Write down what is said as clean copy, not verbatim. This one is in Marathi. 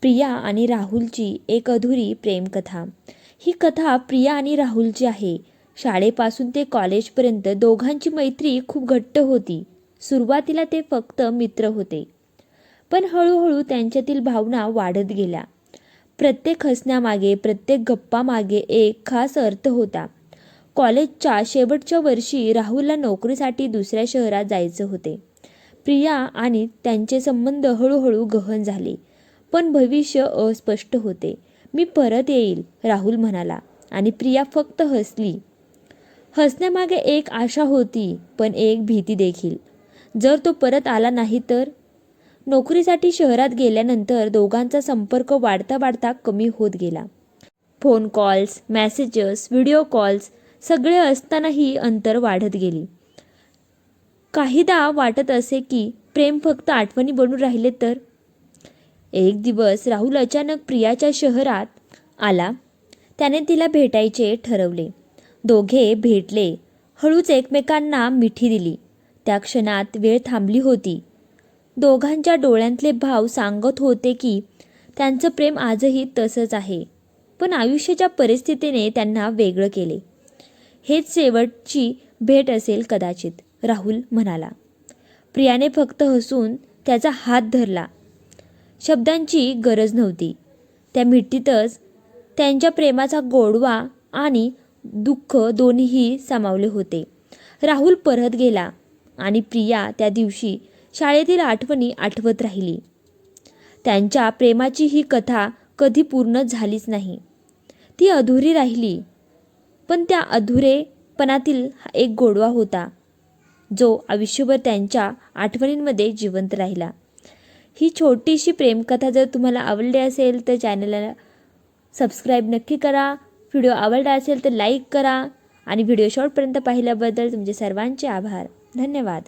प्रिया आणि राहुलची एक अधुरी प्रेमकथा। ही कथा प्रिया आणि राहुलची आहे। शाळेपासून ते कॉलेजपर्यंत दोघांची मैत्री खूप घट्ट होती। सुरुवातीला ते फक्त मित्र होते, पण हळूहळू त्यांच्यातील भावना वाढत गेल्या। प्रत्येक हसण्यामागे, प्रत्येक गप्पामागे एक खास अर्थ होता। कॉलेजच्या शेवटच्या वर्षी राहुलला नोकरीसाठी दुसऱ्या शहरात जायचे होते। प्रिया आणि त्यांचे संबंध हळूहळू गहन झाले, पण भविष्य अस्पष्ट होते। मी परत येईल, राहुल म्हणाला आणि प्रिया फक्त हसली। हसण्यामागे एक आशा होती, पण एक भीती देखील। जर तो परत आला नाही तर? नोकरीसाठी शहरात गेल्यानंतर दोघांचा संपर्क वाढता वाढता कमी होत गेला। Phone calls, messages, video calls सगळे असतानाही अंतर वाढत गेली। काहीदा वाटत असे की प्रेम फक्त आठवणी बनून राहिले तर? एक दिवस राहुल अचानक प्रियाच्या शहरात आला। त्याने तिला भेटायचे ठरवले। दोघे भेटले, हळूच एकमेकांना मिठी दिली। त्या क्षणात वेळ थांबली होती। दोघांच्या डोळ्यांतले भाव सांगत होते की त्यांचं प्रेम आजही तसंच आहे, पण आयुष्याच्या परिस्थितीने त्यांना वेगळं केले। हेच शेवटची भेट असेल कदाचित, राहुल म्हणाला। प्रियाने फक्त हसून त्याचा हात धरला। शब्दांची गरज नव्हती, त्या मिठीतच त्यांच्या प्रेमाचा गोडवा आणि दुःख दोन्हीही सामावले होते। राहुल परत गेला आणि प्रिया त्या दिवशी शाळेतील आठवणी आठवत राहिली। त्यांच्या प्रेमाची ही कथा कधी पूर्ण झालीच नाही, ती अधुरी राहिली। पण त्या अधुरेपणातील एक गोडवा होता, जो आयुष्यभर त्यांच्या आठवणींमध्ये जिवंत राहिला। ही छोटीशी प्रेमकथा जर तुम्हाला आवडली असेल तर चॅनलला सबस्क्राईब नक्की करा। व्हिडिओ आवडला असेल तर लाईक करा आणि व्हिडिओ शेवटपर्यंत पाहिल्याबद्दल तुमचे सर्वांचे आभार। धन्यवाद।